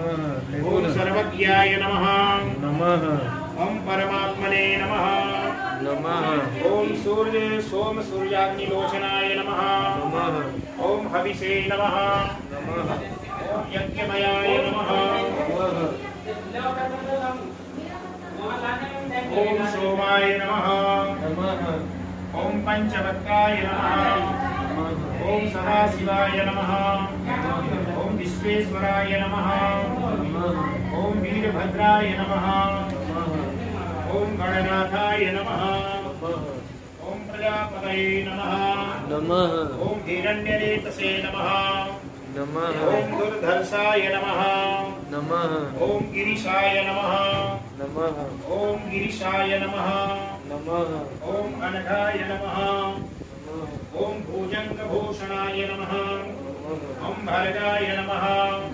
ओम सर्वज्ञाय नमः नमः ओम परमात्मने नमः नमः ओम सूर्य सोम सूर्याग्निलोचनाय नमः नमः ओम हविषे नमः नमः ओम यज्ञमयाय नमः ओम सोमाय नमः नमः ओम पंचवक्त्राय नमः ओम सदाशिवाय नमः ओम विश्वेश्वराय नमः ओम वीरभद्राय नमः ओम गणनाथाय नमः ओम प्रजापतये नमः नमः ओम हिरण्यरेतसे नमः नमः ओम दुर्धर्षाय नमः नमः ओम गिरिशाय नमः नमः ओम गिरिशाय नमः नमः ओम अनघाय नमः ओम भुजंगभूषणाय नमः ओम भरगाय नमः।